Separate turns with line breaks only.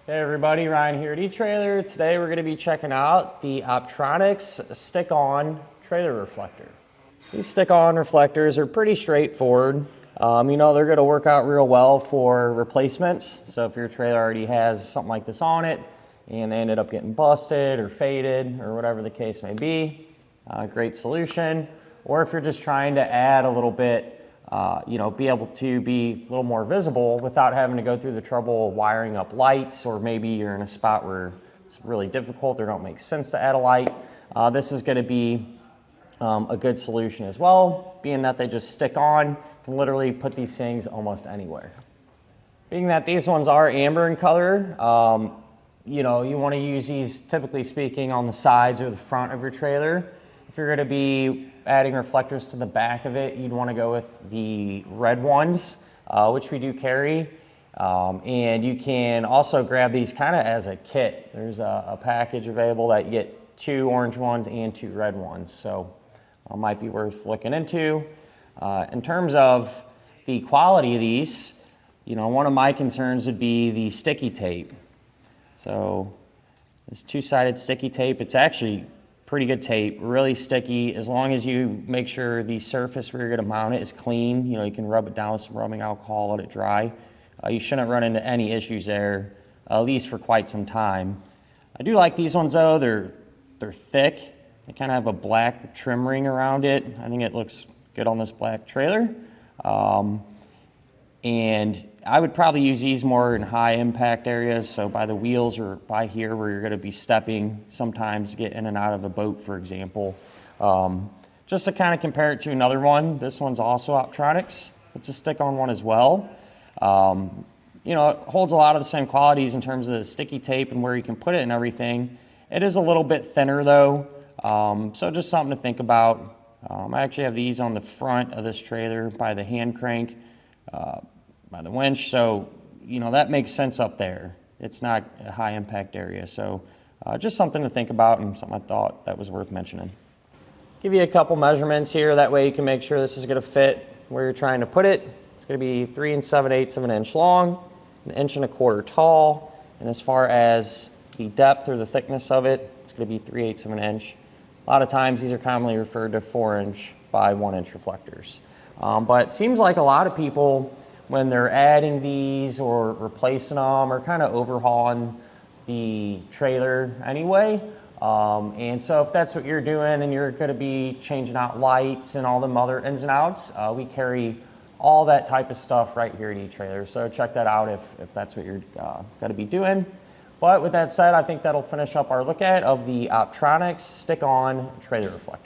Hey everybody, Ryan here at eTrailer. Today we're going to be checking out the Optronics Stick-On Trailer Reflector. These stick-on reflectors are pretty straightforward. You know, they're going to work out real well for replacements. So if your trailer already has something like this on it and they ended up getting busted or faded or whatever the case may be, great solution. Or if you're just trying to add a little bit, be able to be a little more visible without having to go through the trouble of wiring up lights, or maybe you're in a spot where it's really difficult or don't make sense to add a light. This is going to be a good solution as well, being that they just stick on. You can literally put these things almost anywhere. Being that these ones are amber in color, you want to use these, typically speaking, on the sides or the front of your trailer. If you're going to be adding reflectors to the back of it, you'd want to go with the red ones, which we do carry. And you can also grab these kind of as a kit. There's a package available that you get 2 orange ones and 2 red ones. So might be worth looking into. In terms of the quality of these, one of my concerns would be the sticky tape. So this 2-sided sticky tape, it's actually pretty good tape, really sticky, as long as you make sure the surface where you're going to mount it is clean. You can rub it down with some rubbing alcohol, let it dry. You shouldn't run into any issues there, at least for quite some time. I do like these ones though. They're thick. They kind of have a black trim ring around it. I think it looks good on this black trailer. And I would probably use these more in high impact areas, so by the wheels or by here where you're going to be stepping sometimes to get in and out of a boat, for example. Just to kind of compare it to another one, this one's also Optronics. It's a stick-on one as well. It holds a lot of the same qualities in terms of the sticky tape and where you can put it and everything. It is a little bit thinner though, so just something to think about. I actually have these on the front of this trailer by the hand crank. By the winch, so that makes sense up there. It's not a high impact area, so just something to think about and something I thought that was worth mentioning. Give you a couple measurements here, that way you can make sure this is going to fit where you're trying to put it. It's going to be 3 7/8 of an inch long, 1 1/4 inch tall, and as far as the depth or the thickness of it, it's going to be 3/8 of an inch. A lot of times these are commonly referred to 4-inch by 1-inch reflectors. But it seems like a lot of people, when they're adding these or replacing them or kind of overhauling the trailer anyway. And so if that's what you're doing and you're going to be changing out lights and all the other ins and outs, we carry all that type of stuff right here at eTrailer. So check that out if that's what you're going to be doing. But with that said, I think that'll finish up our look at of the Optronics Stick-On Trailer Reflector.